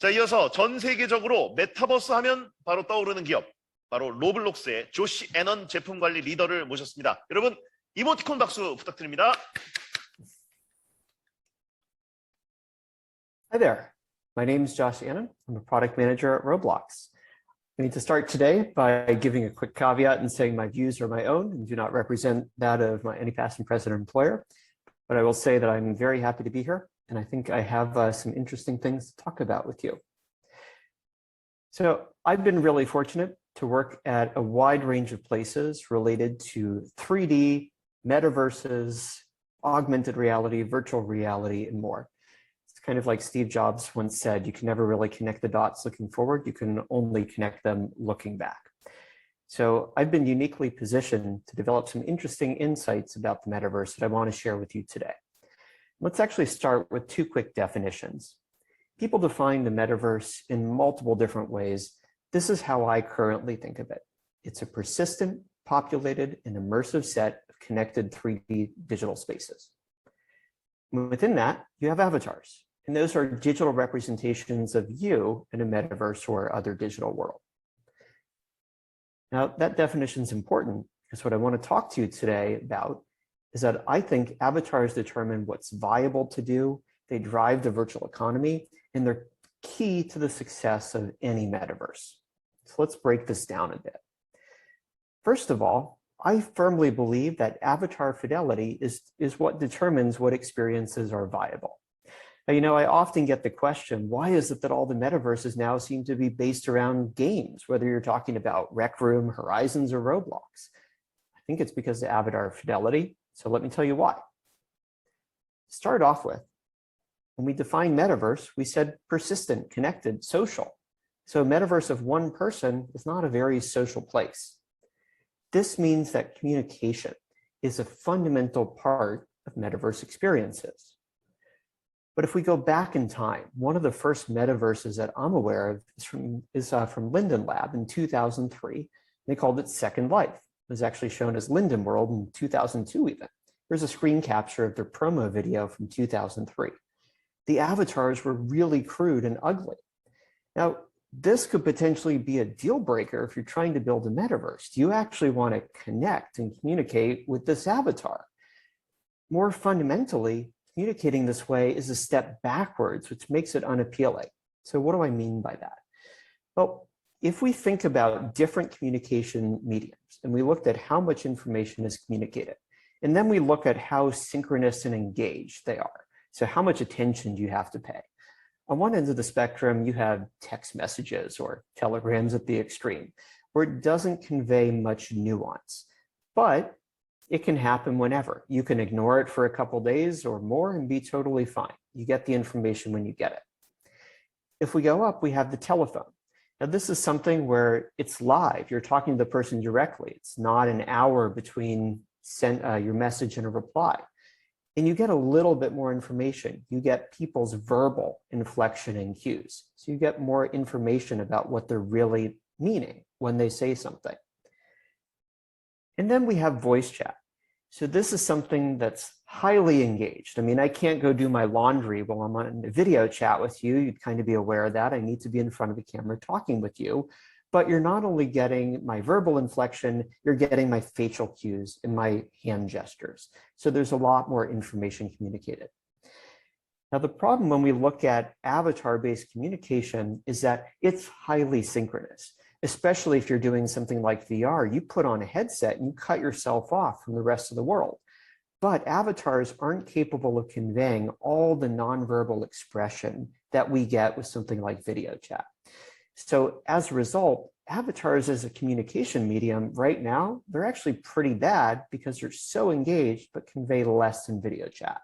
자, 이어서 전 세계적으로 메타버스 하면 바로 떠오르는 기업, 바로 로블록스의 조시 애넌 제품 관리 리더를 모셨습니다. 여러분, 이모티콘 박수 부탁드립니다. Hi there, my name is Josh Annan. I'm a product manager at Roblox. I need to start today by giving a quick caveat and saying my views are my own and do not represent that of any past and present employer. But I will say that I'm very happy to be here, and I think I have some interesting things to talk about with you. So I've been really fortunate to work at a wide range of places related to 3D, metaverses, augmented reality, virtual reality, and more. It's kind of like Steve Jobs once said, you can never really connect the dots looking forward, you can only connect them looking back. So I've been uniquely positioned to develop some interesting insights about the metaverse that I want to share with you today. Let's actually start with two quick definitions. People define the metaverse in multiple different ways. This is how I currently think of it. It's a persistent, populated, and immersive set of connected 3D digital spaces. Within that, you have avatars, and those are digital representations of you in a metaverse or other digital world. Now, that definition is important because what I want to talk to you today about is that I think avatars determine what's viable to do, they drive the virtual economy, and they're key to the success of any metaverse. So let's break this down a bit. First of all, I firmly believe that avatar fidelity is what determines what experiences are viable. Now, you know, I often get the question, why is it that all the metaverses now seem to be based around games, whether you're talking about Rec Room, Horizons, or Roblox? I think it's because of avatar fidelity. So let me tell you why. To start off with, when we define metaverse, we said persistent, connected, social. So a metaverse of one person is not a very social place. This means that communication is a fundamental part of metaverse experiences. But if we go back in time, one of the first metaverses that I'm aware of is from Linden Lab in 2003. They called it Second Life. It was actually shown as Linden World in 2002 even. There's a screen capture of their promo video from 2003. The avatars were really crude and ugly. Now, this could potentially be a deal breaker if you're trying to build a metaverse. Do you actually want to connect and communicate with this avatar? More fundamentally, communicating this way is a step backwards, which makes it unappealing. So what do I mean by that? Well, if we think about different communication mediums and we looked at how much information is communicated, and then we look at how synchronous and engaged they are. So how much attention do you have to pay? On one end of the spectrum, you have text messages or telegrams at the extreme, where it doesn't convey much nuance, but it can happen whenever. You can ignore it for a couple days or more and be totally fine. You get the information when you get it. If we go up, we have the telephone. Now, this is something where it's live. You're talking to the person directly. It's not an hour between your message and a reply. And you get a little bit more information. You get people's verbal inflection and cues. So you get more information about what they're really meaning when they say something. And then we have voice chat. So this is something that's highly engaged. I mean, I can't go do my laundry while I'm on a video chat with you. You'd kind of be aware of that. I need to be in front of the camera talking with you. But you're not only getting my verbal inflection, you're getting my facial cues and my hand gestures. So there's a lot more information communicated. Now, the problem when we look at avatar-based communication is that it's highly synchronous, especially if you're doing something like VR. You put on a headset and you cut yourself off from the rest of the world. But avatars aren't capable of conveying all the nonverbal expression that we get with something like video chat. So as a result, avatars as a communication medium right now, they're actually pretty bad because they're so engaged but convey less than video chat.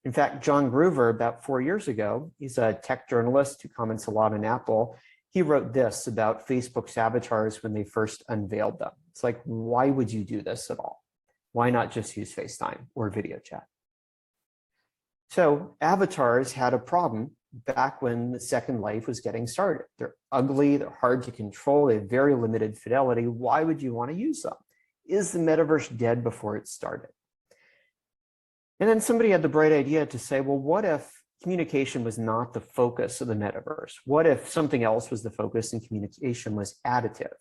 In fact, John Groover, about 4 years ago, he's a tech journalist who comments a lot on Apple. He wrote this about Facebook's avatars when they first unveiled them. It's like, why would you do this at all? Why not just use FaceTime or video chat? So avatars had a problem back when the Second Life was getting started. They're ugly, they're hard to control, they have very limited fidelity. Why would you want to use them? Is the metaverse dead before it started? And then somebody had the bright idea to say, well, what if communication was not the focus of the metaverse? What if something else was the focus and communication was additive?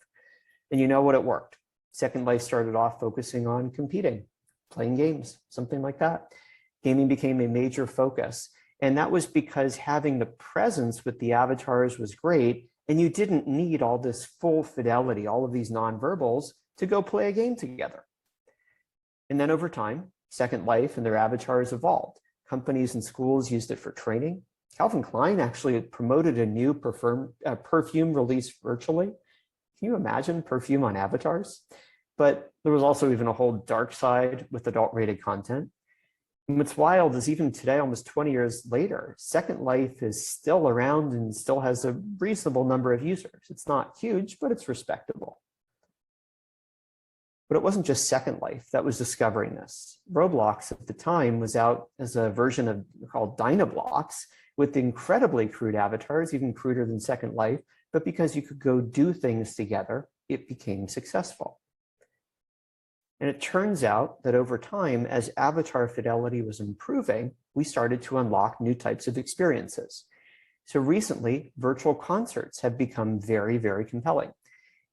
And you know what, it worked. Second Life started off focusing on competing, playing games, something like that. Gaming became a major focus. And that was because having the presence with the avatars was great, and you didn't need all this full fidelity, all of these nonverbals to go play a game together. And then over time, Second Life and their avatars evolved. Companies and schools used it for training. Calvin Klein actually promoted a new perfume released virtually. Can you imagine perfume on avatars? But there was also even a whole dark side with adult-rated content. And what's wild is even today, almost 20 years later, Second Life is still around and still has a reasonable number of users. It's not huge, but it's respectable. But it wasn't just Second Life that was discovering this. Roblox at the time was out as a version of called Dynablocks with incredibly crude avatars, even cruder than Second Life. But because you could go do things together, it became successful. And it turns out that over time, as avatar fidelity was improving, we started to unlock new types of experiences. So recently, virtual concerts have become very, very compelling.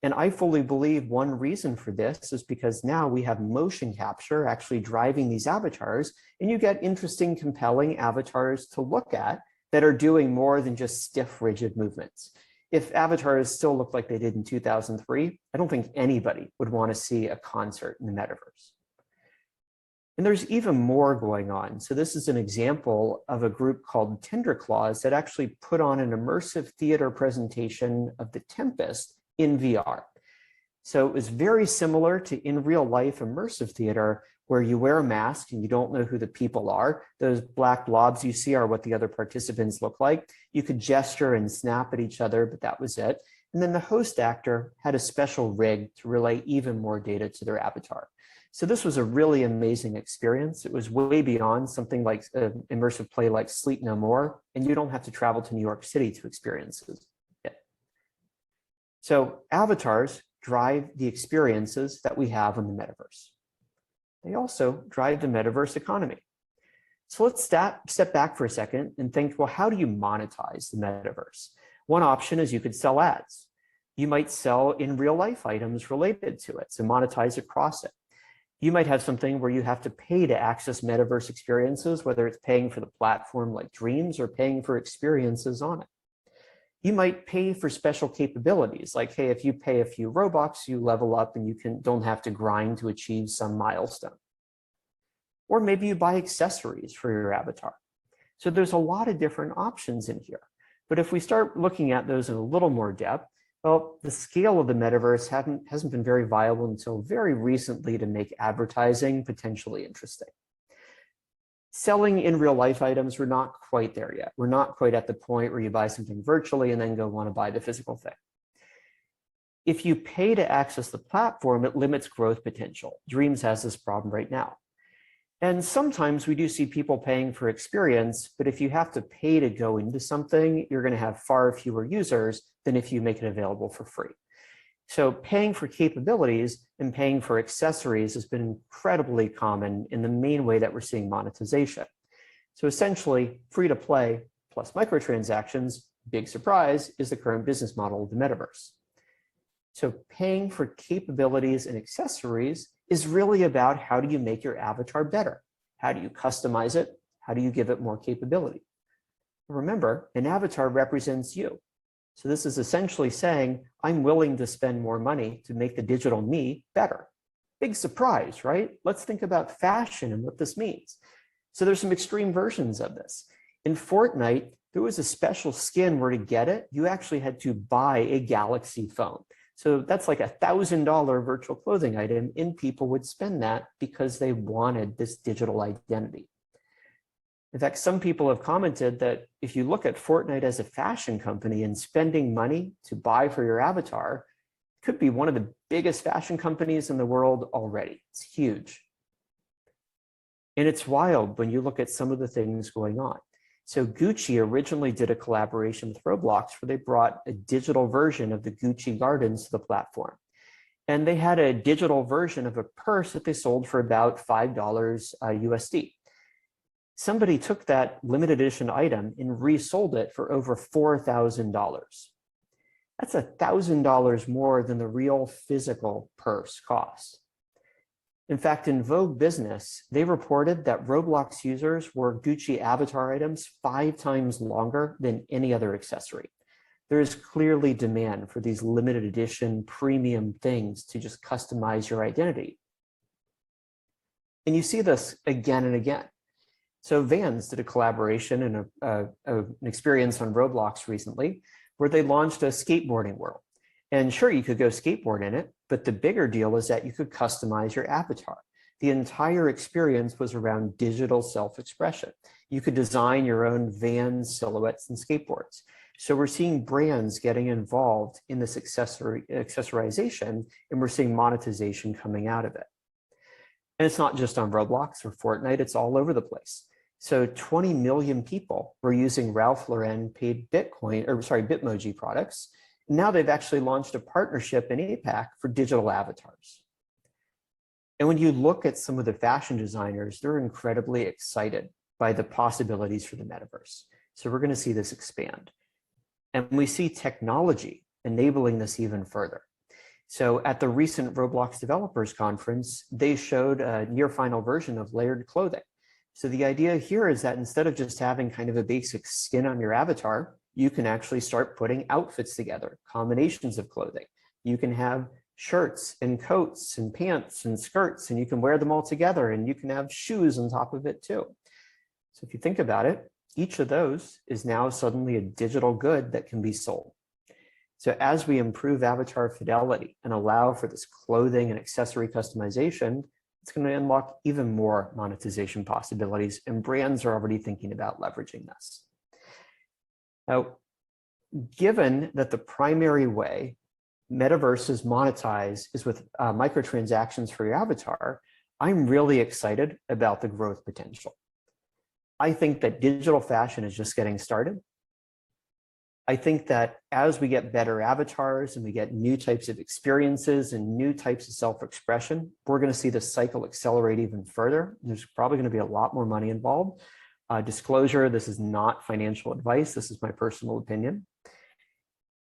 And I fully believe one reason for this is because now we have motion capture actually driving these avatars, and you get interesting, compelling avatars to look at that are doing more than just stiff, rigid movements. If avatars still look like they did in 2003, I don't think anybody would want to see a concert in the metaverse. And there's even more going on. So this is an example of a group called Tender Claws that actually put on an immersive theater presentation of The Tempest in VR. So it was very similar to in real life immersive theater, where you wear a mask and you don't know who the people are. Those black blobs you see are what the other participants look like. You could gesture and snap at each other, but that was it. And then the host actor had a special rig to relay even more data to their avatar. So this was a really amazing experience. It was way beyond something like an immersive play like Sleep No More, and you don't have to travel to New York City to experience it. So avatars drive the experiences that we have in the metaverse. They also drive the metaverse economy. So let's step back for a second and think, well, how do you monetize the metaverse? One option is you could sell ads. You might sell in real life items related to it, so monetize across it. You might have something where you have to pay to access metaverse experiences, whether it's paying for the platform like Dreams or paying for experiences on it. You might pay for special capabilities, like, hey, if you pay a few Robux, you level up and you don't have to grind to achieve some milestone. Or maybe you buy accessories for your avatar. So there's a lot of different options in here. But if we start looking at those in a little more depth, well, the scale of the metaverse hasn't been very viable until very recently to make advertising potentially interesting. Selling in real life items, we're not quite there yet. We're not quite at the point where you buy something virtually and then go want to buy the physical thing. If you pay to access the platform, it limits growth potential. Dreams has this problem right now. And sometimes we do see people paying for experience, but if you have to pay to go into something, you're going to have far fewer users than if you make it available for free. So paying for capabilities and paying for accessories has been incredibly common in the main way that we're seeing monetization. So essentially, free to play plus microtransactions, big surprise, is the current business model of the metaverse. So paying for capabilities and accessories is really about how do you make your avatar better? How do you customize it? How do you give it more capability? Remember, an avatar represents you. So this is essentially saying, I'm willing to spend more money to make the digital me better. Big surprise, right? Let's think about fashion and what this means. So there's some extreme versions of this. In Fortnite, there was a special skin where to get it, you actually had to buy a Galaxy phone. So that's like $1,000 virtual clothing item, and people would spend that because they wanted this digital identity. In fact, some people have commented that if you look at Fortnite as a fashion company and spending money to buy for your avatar, it could be one of the biggest fashion companies in the world already. It's huge. And it's wild when you look at some of the things going on. So Gucci originally did a collaboration with Roblox where they brought a digital version of the Gucci gardens to the platform. And they had a digital version of a purse that they sold for about $5 USD. somebody took that limited edition item and resold it for over $4,000. That's $1,000 more than the real physical purse cost. In fact, in Vogue Business, they reported that Roblox users wore Gucci avatar items 5 times longer than any other accessory. There is clearly demand for these limited edition premium things to just customize your identity. And you see this again and again. So Vans did a collaboration and an experience on Roblox recently where they launched a skateboarding world. And sure, you could go skateboard in it, but the bigger deal is that you could customize your avatar. The entire experience was around digital self-expression. You could design your own Vans silhouettes and skateboards. So we're seeing brands getting involved in this accessorization, and we're seeing monetization coming out of it. And it's not just on Roblox or Fortnite, it's all over the place. So 20 million people were using Ralph Lauren paid Bitmoji products. Now they've actually launched a partnership in APAC for digital avatars. And when you look at some of the fashion designers, they're incredibly excited by the possibilities for the metaverse. So we're going to see this expand. And we see technology enabling this even further. So at the recent Roblox Developers Conference, they showed a near final version of layered clothing. So the idea here is that instead of just having kind of a basic skin on your avatar, you can actually start putting outfits together, combinations of clothing. You can have shirts and coats and pants and skirts, and you can wear them all together, and you can have shoes on top of it too. So if you think about it, each of those is now suddenly a digital good that can be sold. So as we improve avatar fidelity and allow for this clothing and accessory customization, it's going to unlock even more monetization possibilities, and brands are already thinking about leveraging this. Now, given that the primary way metaverses monetize is with microtransactions for your avatar, I'm really excited about the growth potential. I think that digital fashion is just getting started. I think that as we get better avatars and we get new types of experiences and new types of self-expression, we're going to see this cycle accelerate even further. There's probably going to be a lot more money involved. Disclosure, this is not financial advice. This is my personal opinion.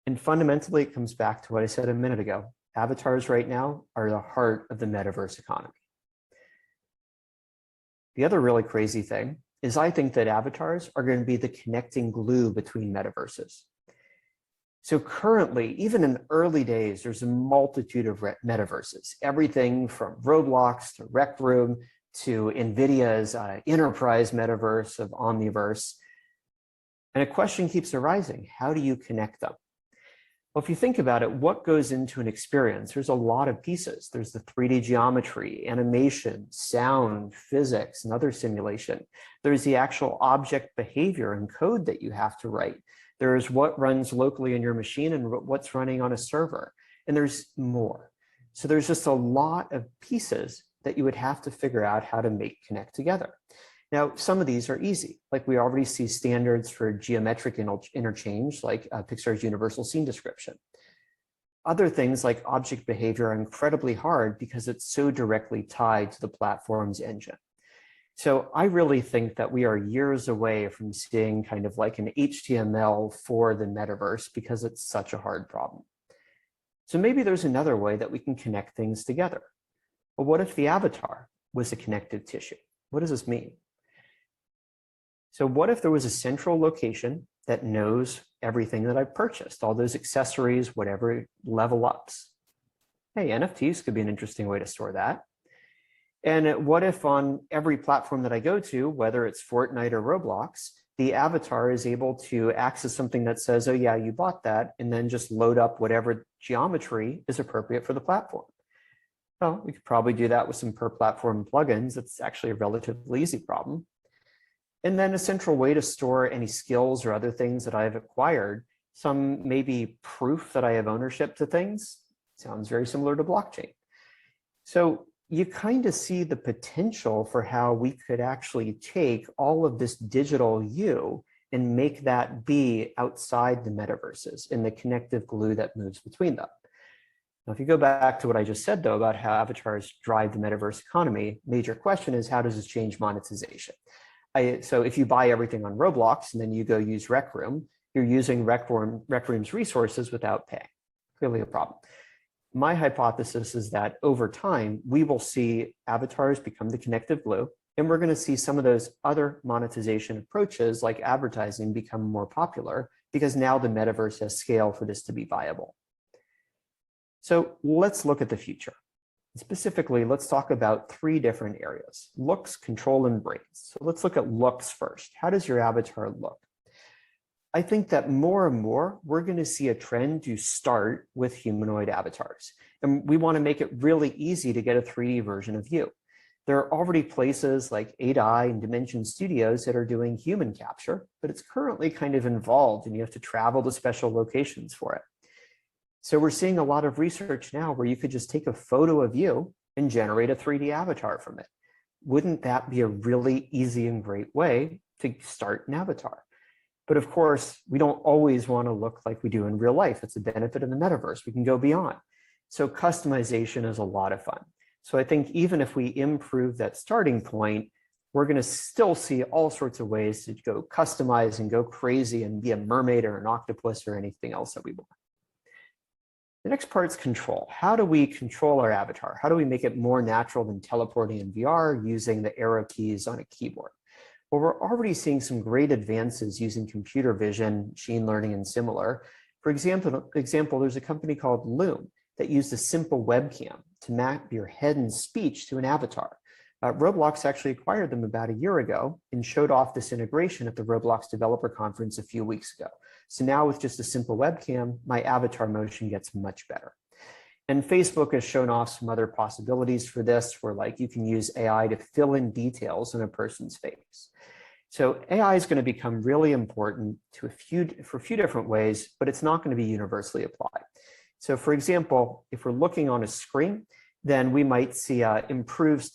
And fundamentally, it comes back to what I said a minute ago. Avatars right now are the heart of the metaverse economy. The other really crazy thing is I think that avatars are going to be the connecting glue between metaverses. So currently, even in early days, there's a multitude of metaverses, everything from Roblox to Rec Room to NVIDIA's enterprise metaverse of Omniverse. And a question keeps arising, how do you connect them? Well, if you think about it, what goes into an experience? There's a lot of pieces. There's the 3D geometry, animation, sound, physics, and other simulation. There's the actual object behavior and code that you have to write. There's what runs locally in your machine and what's running on a server. And there's more. So there's just a lot of pieces that you would have to figure out how to make connect together. Now, some of these are easy, like we already see standards for geometric interchange, like Pixar's universal scene description. Other things like object behavior are incredibly hard because it's so directly tied to the platform's engine. So I really think that we are years away from seeing kind of like an HTML for the metaverse because it's such a hard problem. So maybe there's another way that we can connect things together. But what if the avatar was a connective tissue? What does this mean? So what if there was a central location that knows everything that I've purchased, all those accessories, whatever level ups? Hey, NFTs could be an interesting way to store that. And what if on every platform that I go to, whether it's Fortnite or Roblox, the avatar is able to access something that says, oh yeah, you bought that, and then just load up whatever geometry is appropriate for the platform. Well, we could probably do that with some per platform plugins. It's actually a relatively easy problem. And then a central way to store any skills or other things that I've acquired, some maybe proof that I have ownership to things. Sounds very similar to blockchain. So you kind of see the potential for how we could actually take all of this digital you and make that be outside the metaverses and the connective glue that moves between them. Now, if you go back to what I just said, though, about how avatars drive the metaverse economy, major question is, how does this change monetization? So if you buy everything on Roblox and then you go use Rec Room, you're using Rec Room's resources without paying. Clearly a problem. My hypothesis is that over time, we will see avatars become the connective glue, and we're going to see some of those other monetization approaches like advertising become more popular because now the metaverse has scale for this to be viable. So let's look at the future. Specifically, let's talk about 3 different areas: looks, control, and brains. So let's look at looks first. How does your avatar look? I think that more and more, we're going to see a trend to start with humanoid avatars. And we want to make it really easy to get a 3D version of you. There are already places like 8i and Dimension Studios that are doing human capture, but it's currently kind of involved and you have to travel to special locations for it. So we're seeing a lot of research now where you could just take a photo of you and generate a 3D avatar from it. Wouldn't that be a really easy and great way to start an avatar? But of course, we don't always want to look like we do in real life. It's a benefit of the metaverse. We can go beyond. So customization is a lot of fun. So I think even if we improve that starting point, we're going to still see all sorts of ways to go customize and go crazy and be a mermaid or an octopus or anything else that we want. The next part is control. How do we control our avatar? How do we make it more natural than teleporting in VR using the arrow keys on a keyboard? Well, we're already seeing some great advances using computer vision, machine learning, and similar. For example, there's a company called Loom that used a simple webcam to map your head and speech to an avatar. Roblox actually acquired them about a year ago and showed off this integration at the Roblox Developer Conference a few weeks ago. So now with just a simple webcam, my avatar motion gets much better. And Facebook has shown off some other possibilities for this, where like you can use AI to fill in details on a person's face. So AI is going to become really important for a few different ways, but it's not going to be universally applied. So for example, if we're looking on a screen, then we might see improved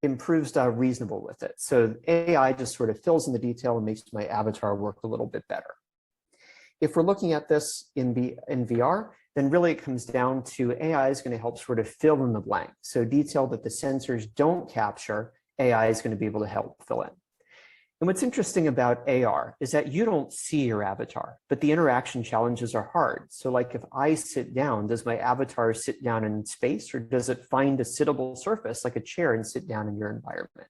reasonable with it. So AI just sort of fills in the detail and makes my avatar work a little bit better. If we're looking at this in VR, then really it comes down to AI is going to help sort of fill in the blank. So detail that the sensors don't capture, AI is going to be able to help fill in. And what's interesting about AR is that you don't see your avatar, but the interaction challenges are hard. So like if I sit down, does my avatar sit down in space, or does it find a sittable surface like a chair and sit down in your environment?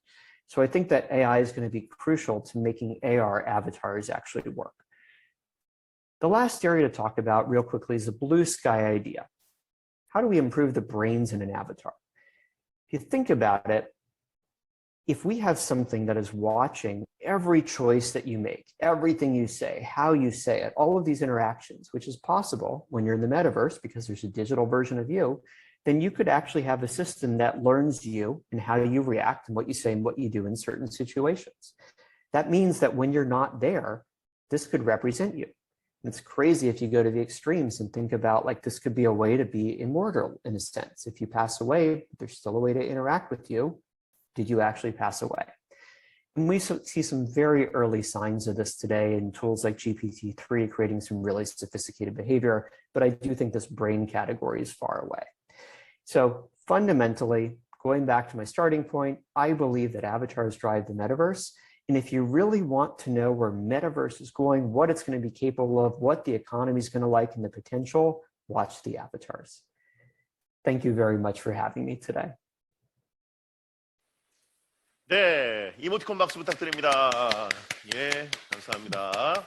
So I think that AI is going to be crucial to making AR avatars actually work. The last area to talk about real quickly is the blue sky idea. How do we improve the brains in an avatar? If you think about it, if we have something that is watching every choice that you make, everything you say, how you say it, all of these interactions, which is possible when you're in the metaverse because there's a digital version of you, then you could actually have a system that learns you and how you react and what you say and what you do in certain situations. That means that when you're not there, this could represent you. And it's crazy if you go to the extremes and think about like this could be a way to be immortal in a sense. If you pass away, there's still a way to interact with you. Did you actually pass away? And we see some very early signs of this today in tools like GPT-3 creating some really sophisticated behavior, but I do think this brain category is far away. So fundamentally, going back to my starting point, I believe that avatars drive the metaverse. And if you really want to know where metaverse is going, what it's going to be capable of, what the economy is going to like and the potential, watch the avatars. Thank you very much for having me today. 네, 이모티콘 박수 부탁드립니다. 예, 감사합니다.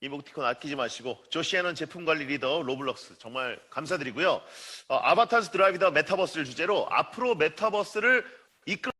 이모티콘 아끼지 마시고 조시 애넌 제품 관리 리더 로블록스 정말 감사드리고요. 아바타스 드라이브 더 메타버스를 주제로 앞으로 메타버스를 이끌